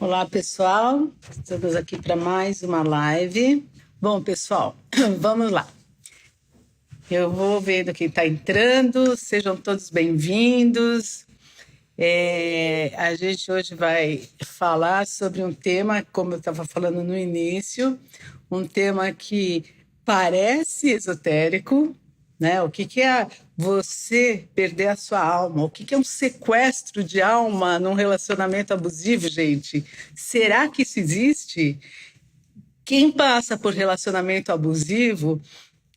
Olá, pessoal. Estamos aqui para mais uma live. Bom, pessoal, vamos lá. Eu vou vendo quem está entrando. Sejam todos bem-vindos. A gente hoje vai falar sobre um tema, como eu estava falando no início, um tema que parece esotérico, né? O que é você perder a sua alma? O que é um sequestro de alma num relacionamento abusivo, gente? Será que isso existe? Quem passa por relacionamento abusivo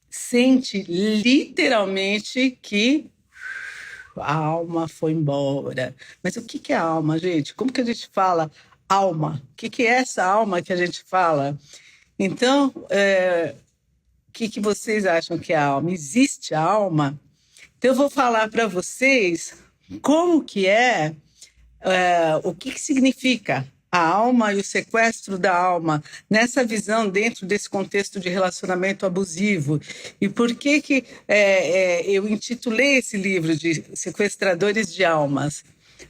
sente literalmente que a alma foi embora. Mas o que é alma, gente? Como que a gente fala alma? O que é essa alma que a gente fala? Então, o que vocês acham que é alma? Existe a alma? Então, eu vou falar para vocês como que o que significa a alma e o sequestro da alma nessa visão dentro desse contexto de relacionamento abusivo. E por que eu intitulei esse livro de Sequestradores de Almas?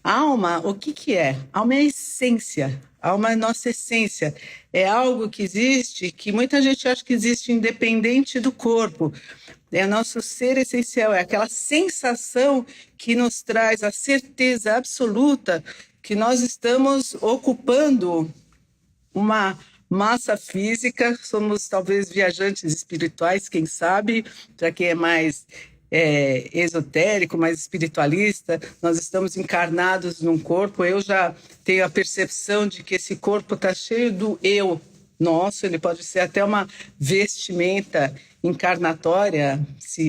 Alma, o que é? Alma é a essência, alma é a nossa essência. É algo que existe, que muita gente acha que existe independente do corpo. É nosso ser essencial, é aquela sensação que nos traz a certeza absoluta que nós estamos ocupando uma massa física, somos talvez viajantes espirituais, quem sabe, para quem é mais esotérico, mais espiritualista, nós estamos encarnados num corpo. Eu já tenho a percepção de que esse corpo está cheio do eu nosso, ele pode ser até uma vestimenta encarnatória,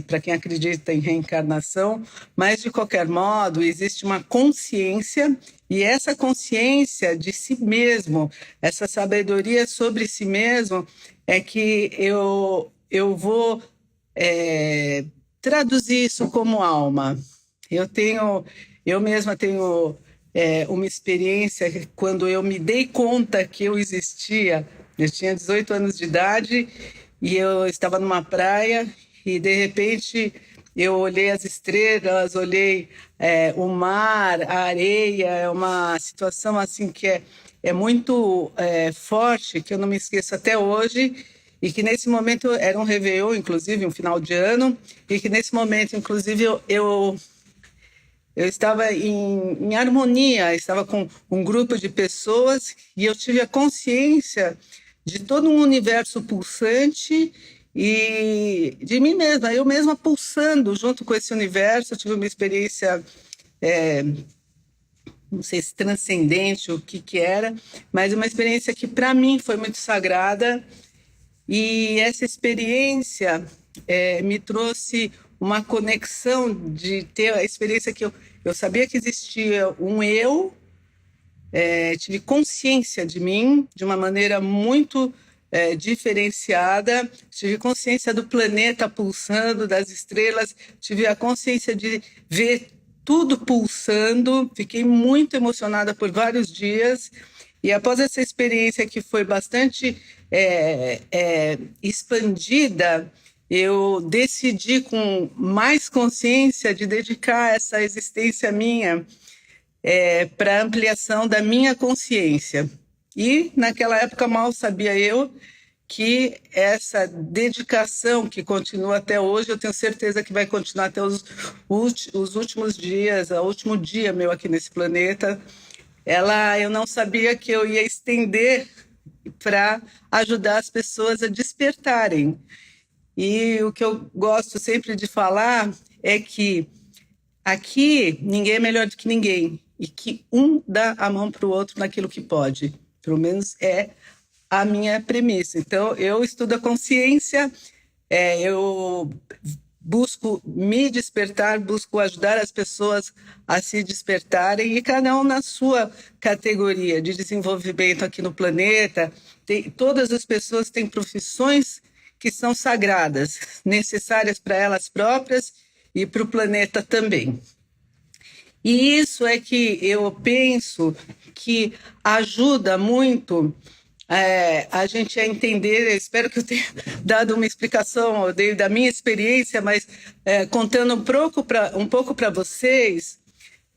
para quem acredita em reencarnação, mas de qualquer modo existe uma consciência, e essa consciência de si mesmo, essa sabedoria sobre si mesmo, é que eu vou traduzir isso como alma. Eu mesma tenho uma experiência quando eu me dei conta que eu existia. Eu tinha 18 anos de idade e eu estava numa praia e, de repente, eu olhei as estrelas, olhei o mar, a areia. É uma situação assim que é muito forte, que eu não me esqueço até hoje, e que nesse momento era um réveillon, inclusive, um final de ano, e que nesse momento, inclusive, eu estava em harmonia, estava com um grupo de pessoas e eu tive a consciência de todo um universo pulsante e de mim mesma, eu mesma pulsando junto com esse universo. Eu tive uma experiência, não sei se transcendente, o que era, mas uma experiência que para mim foi muito sagrada. E essa experiência me trouxe uma conexão de ter a experiência que eu sabia que existia um eu, tive consciência de mim de uma maneira muito diferenciada, tive consciência do planeta pulsando, das estrelas, tive a consciência de ver tudo pulsando, fiquei muito emocionada por vários dias. E após essa experiência, que foi bastante expandida, eu decidi com mais consciência de dedicar essa existência minha para a ampliação da minha consciência. E naquela época mal sabia eu que essa dedicação, que continua até hoje, eu tenho certeza que vai continuar até os últimos dias, o último dia meu aqui nesse planeta, eu não sabia que eu ia estender para ajudar as pessoas a despertarem. E o que eu gosto sempre de falar é que aqui ninguém é melhor do que ninguém e que um dá a mão para o outro naquilo que pode. Pelo menos é a minha premissa. Então, eu estudo a consciência, eu busco me despertar, busco ajudar as pessoas a se despertarem, e cada um na sua categoria de desenvolvimento aqui no planeta. Todas as pessoas têm profissões que são sagradas, necessárias para elas próprias e para o planeta também. E isso é que eu penso que ajuda muito a gente a entender. Espero que eu tenha dado uma explicação da minha experiência, mas contando um pouco para vocês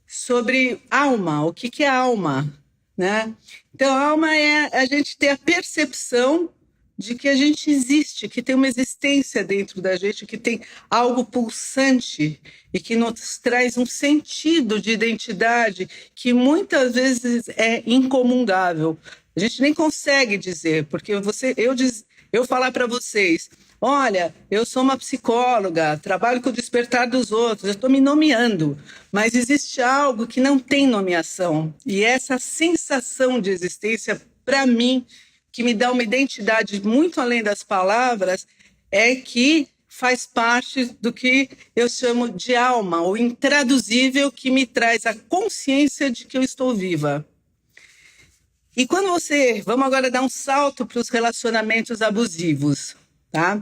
sobre alma. O que é alma? né? Então, alma é a gente ter a percepção de que a gente existe, que tem uma existência dentro da gente, que tem algo pulsante e que nos traz um sentido de identidade que muitas vezes é incomungável. A gente nem consegue dizer, porque eu falar para vocês, olha, eu sou uma psicóloga, trabalho com o despertar dos outros, eu estou me nomeando, mas existe algo que não tem nomeação. E essa sensação de existência, para mim, que me dá uma identidade muito além das palavras, é que faz parte do que eu chamo de alma, o intraduzível que me traz a consciência de que eu estou viva. E vamos agora dar um salto para os relacionamentos abusivos, tá?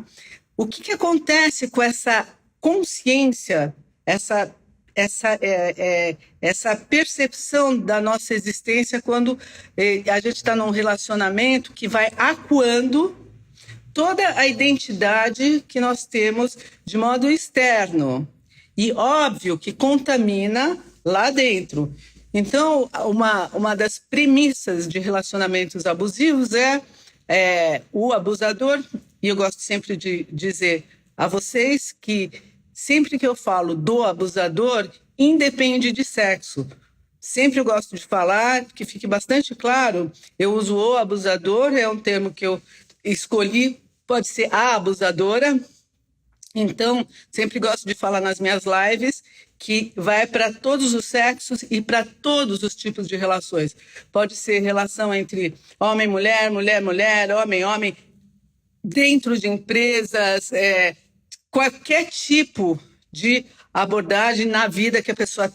O que acontece com essa consciência, essa percepção da nossa existência quando a gente está num relacionamento que vai acuando toda a identidade que nós temos de modo externo. E óbvio que contamina lá dentro. Então, uma das premissas de relacionamentos abusivos é o abusador, e eu gosto sempre de dizer a vocês que sempre que eu falo do abusador, independe de sexo. Sempre eu gosto de falar, que fique bastante claro, eu uso o abusador, é um termo que eu escolhi, pode ser a abusadora. Então, sempre gosto de falar nas minhas lives que vai para todos os sexos e para todos os tipos de relações. Pode ser relação entre homem, mulher, mulher, mulher, homem, homem, dentro de empresas, qualquer tipo de abordagem na vida que a pessoa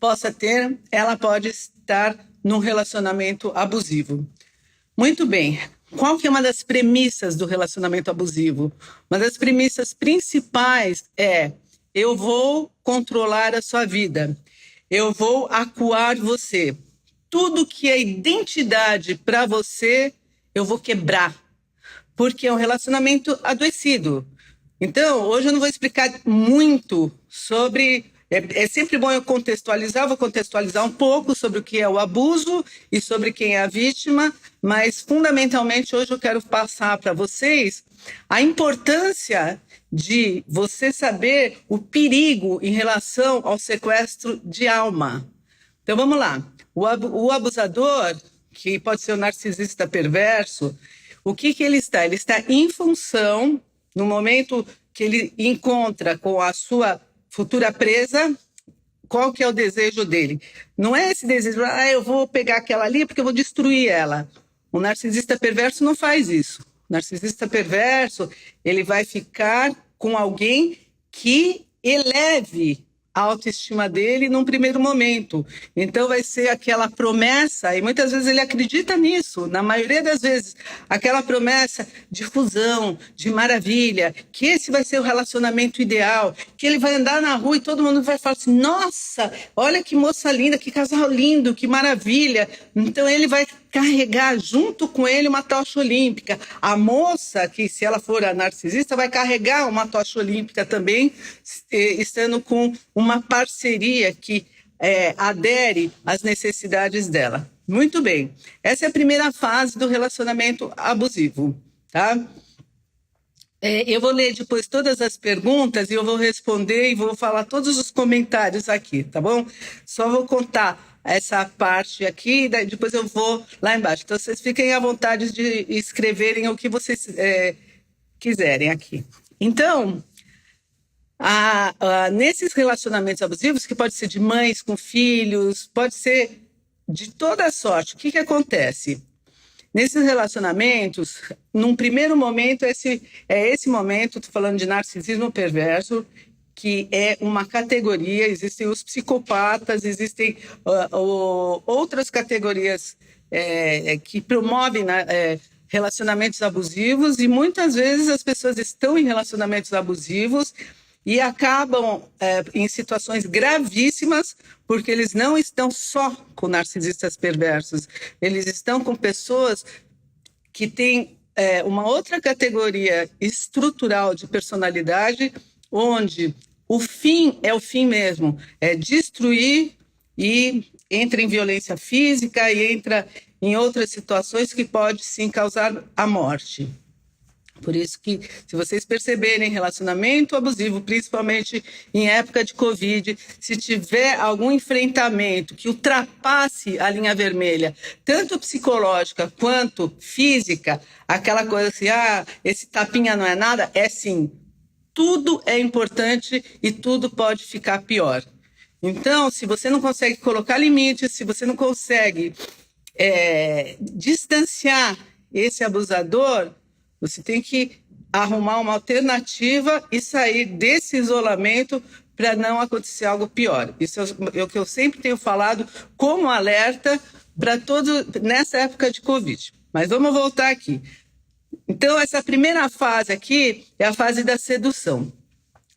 possa ter, ela pode estar num relacionamento abusivo. Muito bem. Qual que é uma das premissas do relacionamento abusivo? Uma das premissas principais é: eu vou controlar a sua vida, eu vou acuar você. Tudo que é identidade para você, eu vou quebrar, porque é um relacionamento adoecido. Então, hoje eu não vou explicar muito sobre... É sempre bom eu vou contextualizar um pouco sobre o que é o abuso e sobre quem é a vítima, mas fundamentalmente hoje eu quero passar para vocês a importância de você saber o perigo em relação ao sequestro de alma. Então vamos lá. O abusador, que pode ser o narcisista perverso, o que ele está? Ele está em função, no momento que ele encontra com a sua futura presa, qual que é o desejo dele? Não é esse desejo, eu vou pegar aquela ali porque eu vou destruir ela. O narcisista perverso não faz isso. O narcisista perverso, ele vai ficar com alguém que eleve a autoestima dele num primeiro momento. Então vai ser aquela promessa, e muitas vezes ele acredita nisso, na maioria das vezes, aquela promessa de fusão, de maravilha, que esse vai ser o relacionamento ideal, que ele vai andar na rua e todo mundo vai falar assim, nossa, olha que moça linda, que casal lindo, que maravilha. Então ele vai carregar junto com ele uma tocha olímpica. A moça, que se ela for a narcisista, vai carregar uma tocha olímpica também, estando com uma parceria que adere às necessidades dela. Muito bem. Essa é a primeira fase do relacionamento abusivo, tá? Eu vou ler depois todas as perguntas e eu vou responder e vou falar todos os comentários aqui, tá bom? Só vou contar essa parte aqui, daí depois eu vou lá embaixo. Então, vocês fiquem à vontade de escreverem o que vocês quiserem aqui. Então, nesses relacionamentos abusivos, que pode ser de mães com filhos, pode ser de toda sorte, o que acontece? Nesses relacionamentos, num primeiro momento, esse momento, estou falando de narcisismo perverso, que é uma categoria, existem os psicopatas, existem outras categorias que promovem relacionamentos abusivos, e muitas vezes as pessoas estão em relacionamentos abusivos e acabam em situações gravíssimas, porque eles não estão só com narcisistas perversos, eles estão com pessoas que têm uma outra categoria estrutural de personalidade, onde o fim é o fim mesmo, é destruir, e entra em violência física e entra em outras situações que pode sim causar a morte. Por isso que, se vocês perceberem relacionamento abusivo, principalmente em época de Covid, se tiver algum enfrentamento que ultrapasse a linha vermelha, tanto psicológica quanto física, aquela coisa assim, esse tapinha não é nada, é sim. Tudo é importante e tudo pode ficar pior. Então, se você não consegue colocar limites, se você não consegue distanciar esse abusador, você tem que arrumar uma alternativa e sair desse isolamento para não acontecer algo pior. Isso é o que eu sempre tenho falado como alerta para todos nessa época de Covid. Mas vamos voltar aqui. Então, essa primeira fase aqui é a fase da sedução.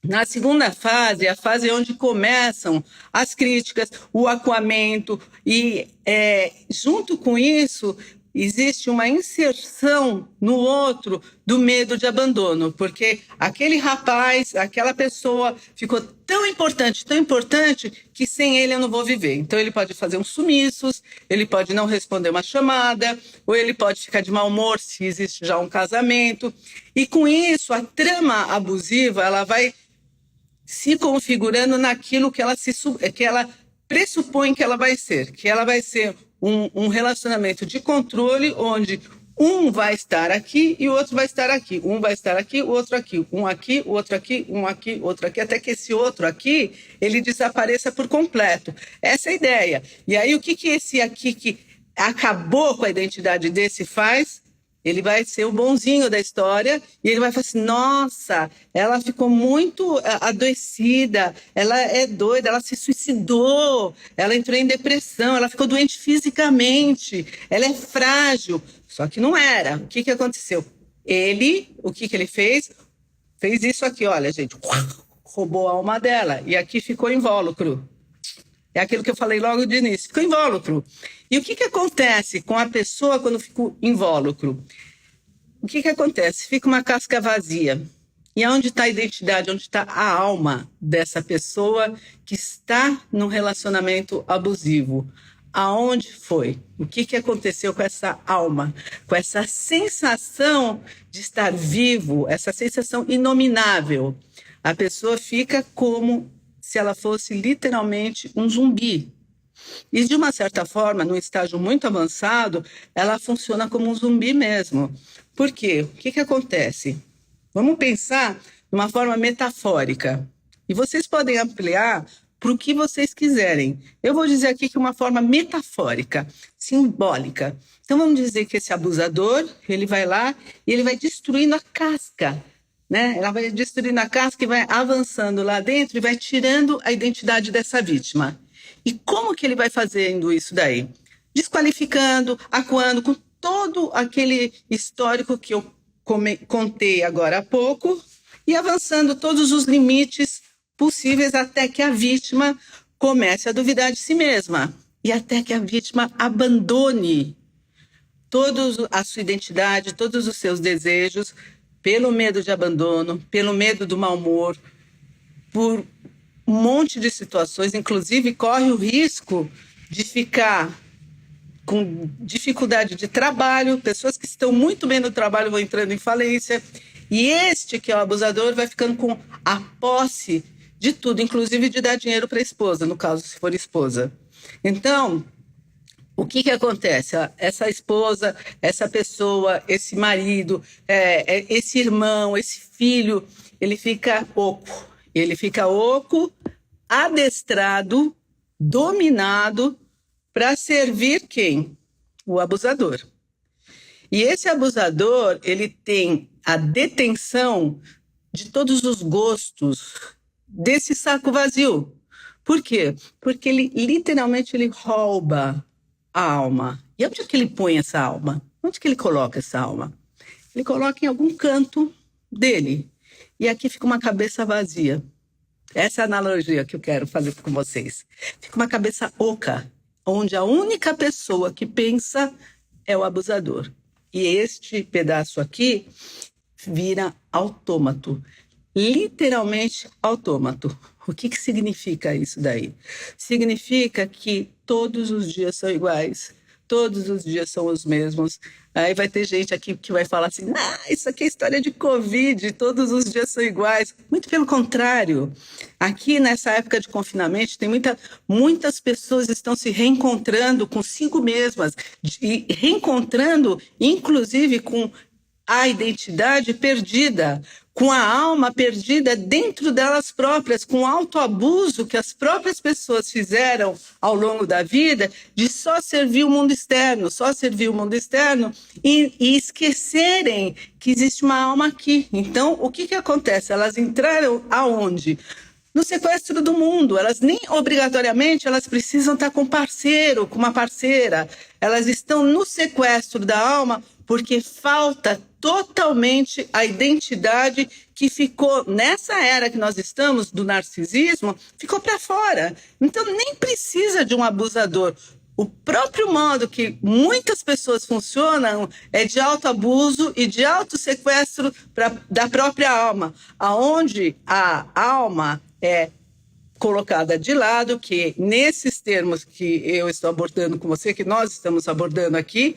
Na segunda fase, é a fase onde começam as críticas, o acuamento e, junto com isso, existe uma inserção no outro do medo de abandono, porque aquele rapaz, aquela pessoa ficou tão importante, que sem ele eu não vou viver. Então ele pode fazer uns sumiços, ele pode não responder uma chamada, ou ele pode ficar de mau humor se existe já um casamento. E com isso, a trama abusiva, ela vai se configurando naquilo que ela pressupõe que ela vai ser, um relacionamento de controle onde um vai estar aqui e o outro vai estar aqui, um vai estar aqui, o outro aqui, um aqui, o outro aqui, um aqui, outro aqui, até que esse outro aqui, ele desapareça por completo. Essa é a ideia. E aí o que esse aqui que acabou com a identidade desse faz? Ele vai ser o bonzinho da história e ele vai falar assim, nossa, ela ficou muito adoecida, ela é doida, ela se suicidou, ela entrou em depressão, ela ficou doente fisicamente, ela é frágil. Só que não era. O que aconteceu? O que ele fez? Fez isso aqui, olha, gente, roubou a alma dela e aqui ficou invólucro. É aquilo que eu falei logo de início, ficou invólucro. E o que acontece com a pessoa quando fica invólucro? O que acontece? Fica uma casca vazia. E onde está a identidade, onde está a alma dessa pessoa que está num relacionamento abusivo? Aonde foi? O que aconteceu com essa alma? Com essa sensação de estar vivo, essa sensação inominável. A pessoa fica como se ela fosse literalmente um zumbi. E, de uma certa forma, num estágio muito avançado, ela funciona como um zumbi mesmo. Por quê? O que acontece? Vamos pensar de uma forma metafórica. E vocês podem ampliar para o que vocês quiserem. Eu vou dizer aqui que uma forma metafórica, simbólica. Então, vamos dizer que esse abusador, ele vai lá e ele vai destruindo a casca, né? Ela vai destruindo a casca e vai avançando lá dentro e vai tirando a identidade dessa vítima. E como que ele vai fazendo isso daí? Desqualificando, acuando, com todo aquele histórico que eu contei agora há pouco e avançando todos os limites possíveis até que a vítima comece a duvidar de si mesma e até que a vítima abandone toda a sua identidade, todos os seus desejos, pelo medo de abandono, pelo medo do mau humor, por um monte de situações, inclusive corre o risco de ficar com dificuldade de trabalho, pessoas que estão muito bem no trabalho vão entrando em falência, e este que é o abusador vai ficando com a posse de tudo, inclusive de dar dinheiro para a esposa, no caso, se for esposa. Então, o que acontece? Essa esposa, essa pessoa, esse marido, esse irmão, esse filho, ele fica oco. Ele fica oco, adestrado, dominado para servir quem? O abusador. E esse abusador, ele tem a detenção de todos os gostos desse saco vazio. Por quê? Porque ele literalmente ele rouba a alma. E onde é que ele põe essa alma? Onde que ele coloca essa alma? Ele coloca em algum canto dele. E aqui fica uma cabeça vazia. Essa é a analogia que eu quero fazer com vocês. Fica uma cabeça oca, onde a única pessoa que pensa é o abusador. E este pedaço aqui vira autômato. literalmente autômato. O que significa isso daí? Significa que todos os dias são iguais, todos os dias são os mesmos. Aí vai ter gente aqui que vai falar assim, isso aqui é história de Covid, todos os dias são iguais. Muito pelo contrário. Aqui, nessa época de confinamento, tem muitas pessoas estão se reencontrando consigo mesmas, e reencontrando, inclusive, com a identidade perdida, com a alma perdida dentro delas próprias, com o autoabuso que as próprias pessoas fizeram ao longo da vida de só servir o mundo externo, e esquecerem que existe uma alma aqui. Então, o que acontece? Elas entraram aonde? No sequestro do mundo. Elas nem obrigatoriamente elas precisam estar com um parceiro, com uma parceira. Elas estão no sequestro da alma porque falta totalmente a identidade que ficou nessa era que nós estamos do narcisismo, ficou para fora. Então nem precisa de um abusador. O próprio modo que muitas pessoas funcionam é de autoabuso e de autossequestro da própria alma, aonde a alma é colocada de lado, que nesses termos que eu estou abordando com você, que nós estamos abordando aqui,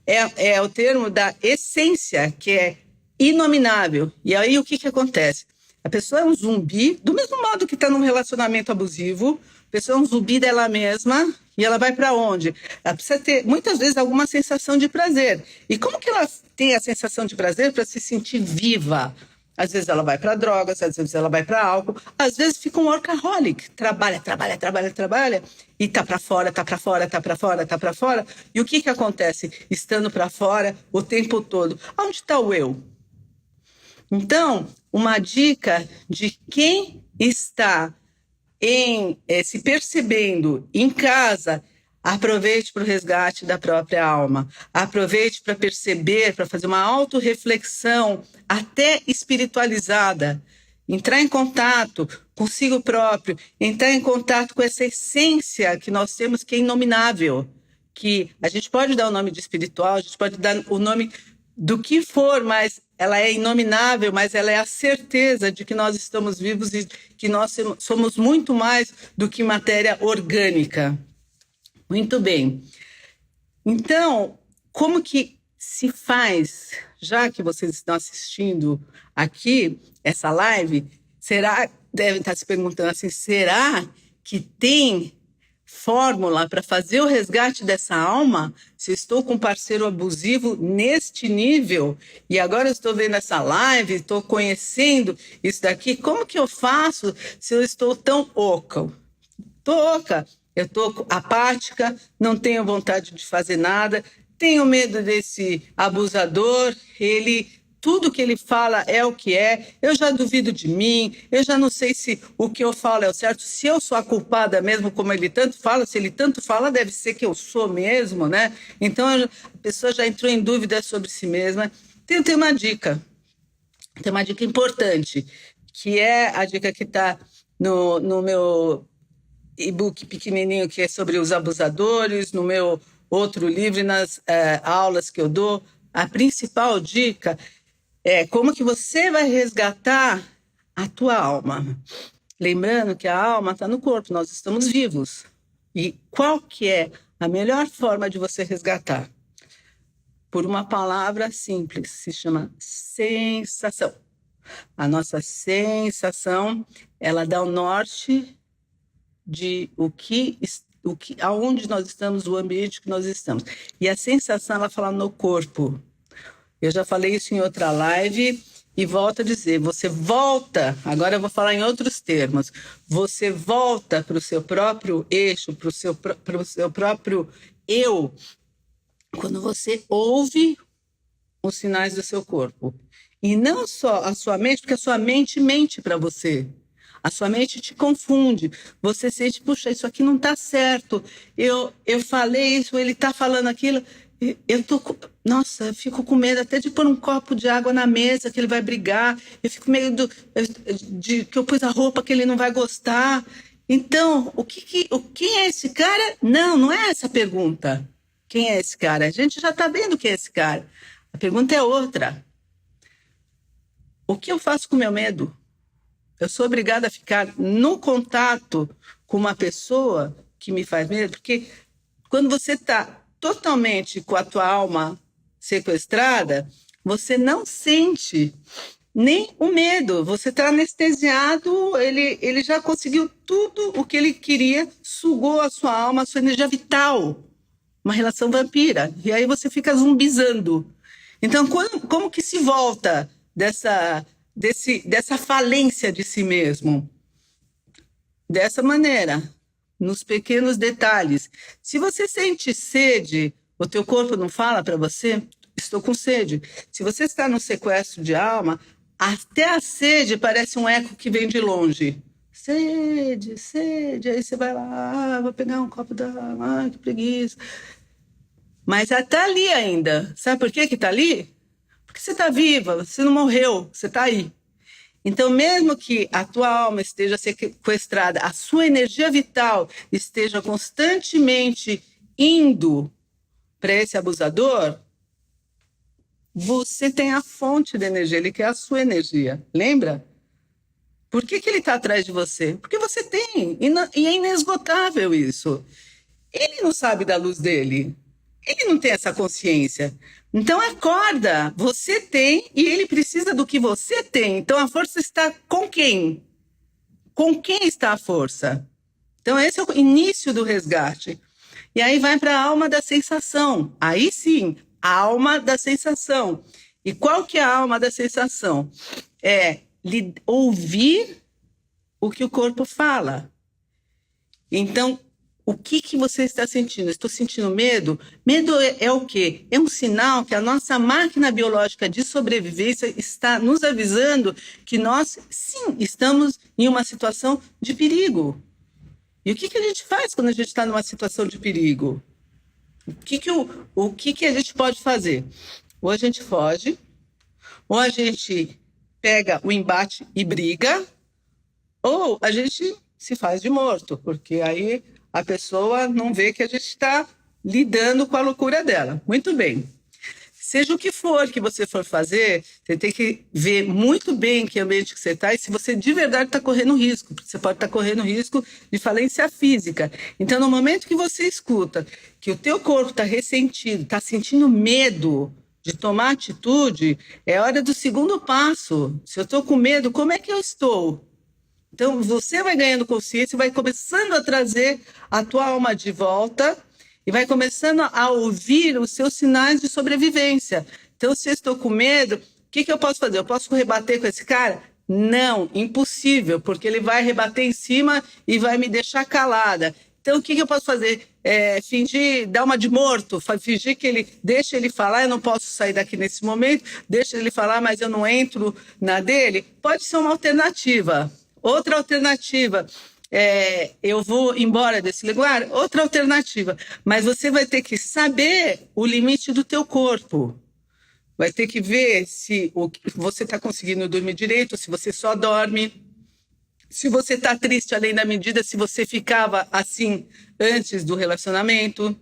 é o termo da essência, que é inominável. E aí o que acontece? A pessoa é um zumbi, do mesmo modo que está num relacionamento abusivo, a pessoa é um zumbi dela mesma, e ela vai para onde? Ela precisa ter, muitas vezes, alguma sensação de prazer. E como que ela tem a sensação de prazer para se sentir viva? Às vezes ela vai para drogas, às vezes ela vai para álcool, às vezes fica um workaholic, trabalha, e tá para fora. E o que acontece? Estando para fora o tempo todo. Onde está o eu? Então, uma dica de quem está se percebendo em casa, aproveite para o resgate da própria alma. Aproveite para perceber, para fazer uma autorreflexão, até espiritualizada. Entrar em contato consigo próprio, entrar em contato com essa essência que nós temos, que é inominável. Que a gente pode dar o nome de espiritual, a gente pode dar o nome do que for, mas ela é inominável, mas ela é a certeza de que nós estamos vivos e que nós somos muito mais do que matéria orgânica. Muito bem. Então, como que se faz, já que vocês estão assistindo aqui essa live, devem estar se perguntando assim, será que tem fórmula para fazer o resgate dessa alma? Se eu estou com um parceiro abusivo neste nível, e agora eu estou vendo essa live, estou conhecendo isso daqui, como que eu faço se eu estou tão oca? Estou oca. Eu estou apática, não tenho vontade de fazer nada, tenho medo desse abusador, tudo que ele fala é o que é, eu já duvido de mim, eu já não sei se o que eu falo é o certo, se eu sou a culpada mesmo, como ele tanto fala, se ele tanto fala, deve ser que eu sou mesmo, né? Então a pessoa já entrou em dúvida sobre si mesma. Tem uma dica importante, que é a dica que está no meu e-book pequenininho, que é sobre os abusadores, no meu outro livro e nas aulas que eu dou. A principal dica é como que você vai resgatar a tua alma. Lembrando que a alma está no corpo, nós estamos vivos. E qual que é a melhor forma de você resgatar? Por uma palavra simples, se chama sensação. A nossa sensação, ela dá o norte de aonde nós estamos, o ambiente que nós estamos. E a sensação, ela fala no corpo. Eu já falei isso em outra live e volto a dizer, você volta, agora eu vou falar em outros termos, você volta para o seu próprio eixo, para o seu próprio eu, quando você ouve os sinais do seu corpo. E não só a sua mente, porque a sua mente mente para você. A sua mente te confunde. Você sente, puxa, isso aqui não está certo. Eu falei isso, ele está falando aquilo. Nossa, eu fico com medo até de pôr um copo de água na mesa, que ele vai brigar. Eu fico com medo de que eu pus a roupa que ele não vai gostar. Então, quem é esse cara? Não é essa a pergunta. Quem é esse cara? A gente já está vendo quem é esse cara. A pergunta é outra. O que eu faço com o meu medo? Eu sou obrigada a ficar no contato com uma pessoa que me faz medo, porque quando você está totalmente com a tua alma sequestrada, você não sente nem o medo. Você está anestesiado, ele já conseguiu tudo o que ele queria, sugou a sua alma, a sua energia vital. Uma relação vampira. E aí você fica zumbizando. Então, como que se volta dessa falência de si mesmo? Dessa maneira, nos pequenos detalhes. Se você sente sede, o teu corpo não fala para você, estou com sede. Se você está no sequestro de alma, até a sede parece um eco que vem de longe. Sede, sede. Aí você vai lá, vou pegar um copo d'água, ai, que preguiça. Mas está ali ainda. Sabe por que está ali? Porque você está viva, você não morreu, você está aí. Então, mesmo que a tua alma esteja sequestrada, a sua energia vital esteja constantemente indo para esse abusador, você tem a fonte da energia, ele quer a sua energia. Lembra? Por que ele está atrás de você? Porque você tem, e é inesgotável isso. Ele não sabe da luz dele. Ele não tem essa consciência. Então acorda, você tem e ele precisa do que você tem. Então a força está com quem? Com quem está a força? Então esse é o início do resgate. E aí vai para a alma da sensação. Aí sim, a alma da sensação. E qual que é a alma da sensação? É ouvir o que o corpo fala. Então, o que você está sentindo? Estou sentindo medo? Medo é o quê? É um sinal que a nossa máquina biológica de sobrevivência está nos avisando que nós, sim, estamos em uma situação de perigo. E o que a gente faz quando a gente está numa situação de perigo? O que a gente pode fazer? Ou a gente foge, ou a gente pega o embate e briga, ou a gente se faz de morto, porque aí a pessoa não vê que a gente está lidando com a loucura dela. Muito bem. Seja o que for que você for fazer, você tem que ver muito bem que ambiente que você está e se você de verdade está correndo risco, porque você pode estar correndo risco de falência física. Então, no momento que você escuta que o teu corpo está ressentido, está sentindo medo de tomar atitude, é hora do segundo passo. Se eu estou com medo, como é que eu estou? Então, você vai ganhando consciência e vai começando a trazer a tua alma de volta e vai começando a ouvir os seus sinais de sobrevivência. Então, se eu estou com medo, o que eu posso fazer? Eu posso rebater com esse cara? Não, impossível, porque ele vai rebater em cima e vai me deixar calada. Então, o que eu posso fazer? Fingir, dar uma de morto, fingir que deixa ele falar, eu não posso sair daqui nesse momento, deixa ele falar, mas eu não entro na dele. Pode ser uma alternativa. Outra alternativa, eu vou embora desse lugar, outra alternativa. Mas você vai ter que saber o limite do teu corpo. Vai ter que ver se você está conseguindo dormir direito, se você só dorme. Se você está triste além da medida, se você ficava assim antes do relacionamento.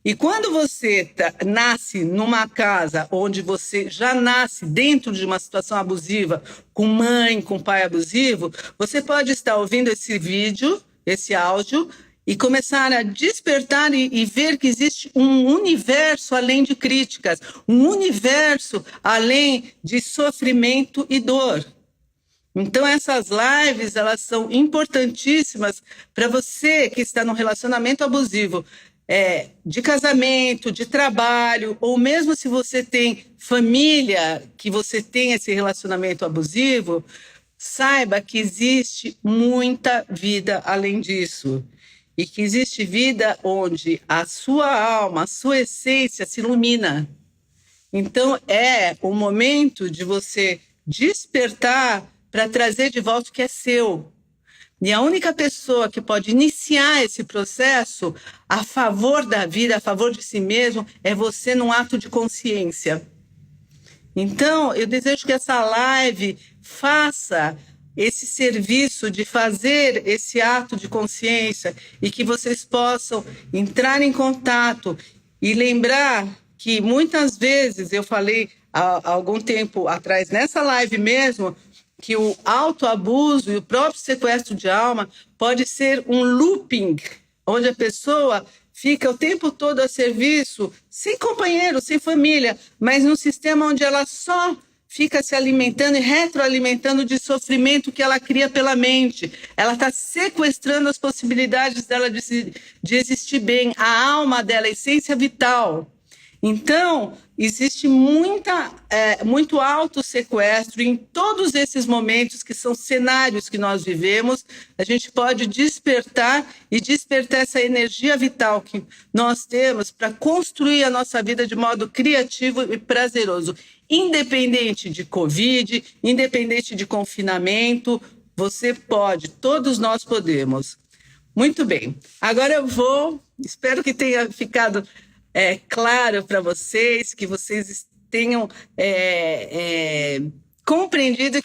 E quando você nasce numa casa onde você já nasce dentro de uma situação abusiva, com mãe, com pai abusivo, você pode estar ouvindo esse vídeo, esse áudio, e começar a despertar e ver que existe um universo além de críticas, um universo além de sofrimento e dor. Então, essas lives, elas são importantíssimas para você que está num relacionamento abusivo, de casamento, de trabalho, ou mesmo se você tem família, que você tem esse relacionamento abusivo, saiba que existe muita vida além disso. E que existe vida onde a sua alma, a sua essência se ilumina. Então, é o momento de você despertar para trazer de volta o que é seu. E a única pessoa que pode iniciar esse processo a favor da vida, a favor de si mesmo, é você num ato de consciência. Então, eu desejo que essa live faça esse serviço de fazer esse ato de consciência e que vocês possam entrar em contato e lembrar que muitas vezes eu falei há algum tempo atrás, nessa live mesmo, que o autoabuso e o próprio sequestro de alma pode ser um looping, onde a pessoa fica o tempo todo a serviço, sem companheiro, sem família, mas num sistema onde ela só fica se alimentando e retroalimentando de sofrimento que ela cria pela mente. Ela está sequestrando as possibilidades dela de existir bem, a alma dela, a essência vital. Então, existe muito autossequestro em todos esses momentos que são cenários que nós vivemos. A gente pode despertar essa energia vital que nós temos para construir a nossa vida de modo criativo e prazeroso. Independente de Covid, independente de confinamento, você pode, todos nós podemos. Muito bem, agora espero que tenha ficado claro para vocês, que vocês tenham compreendido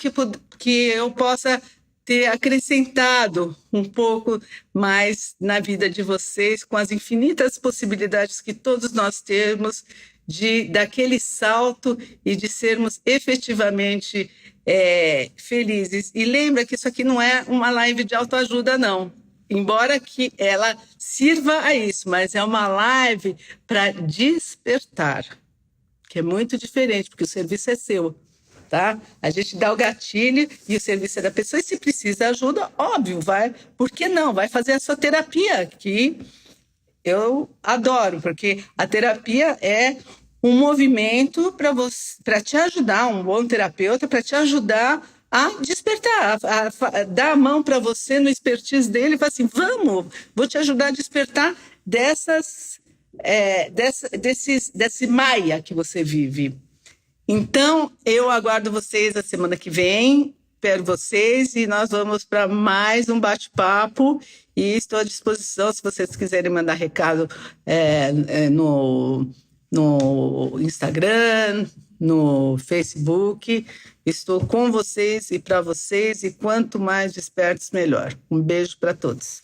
que eu possa ter acrescentado um pouco mais na vida de vocês, com as infinitas possibilidades que todos nós temos daquele salto e de sermos efetivamente felizes. E lembra que isso aqui não é uma live de autoajuda, não. Embora que ela sirva a isso, mas é uma live para despertar, que é muito diferente, porque o serviço é seu, tá? A gente dá o gatilho e o serviço é da pessoa, e se precisa ajuda, óbvio, por que não? Vai fazer a sua terapia, que eu adoro, porque a terapia é um movimento para te ajudar, um bom terapeuta para te ajudar a despertar, a dar a mão para você no expertise dele e falar assim, vou te ajudar a despertar desse maia que você vive. Então, eu aguardo vocês a semana que vem, espero vocês, e nós vamos para mais um bate-papo, e estou à disposição se vocês quiserem mandar recado no Instagram, no Facebook. Estou com vocês e para vocês, e quanto mais despertos, melhor. Um beijo para todos.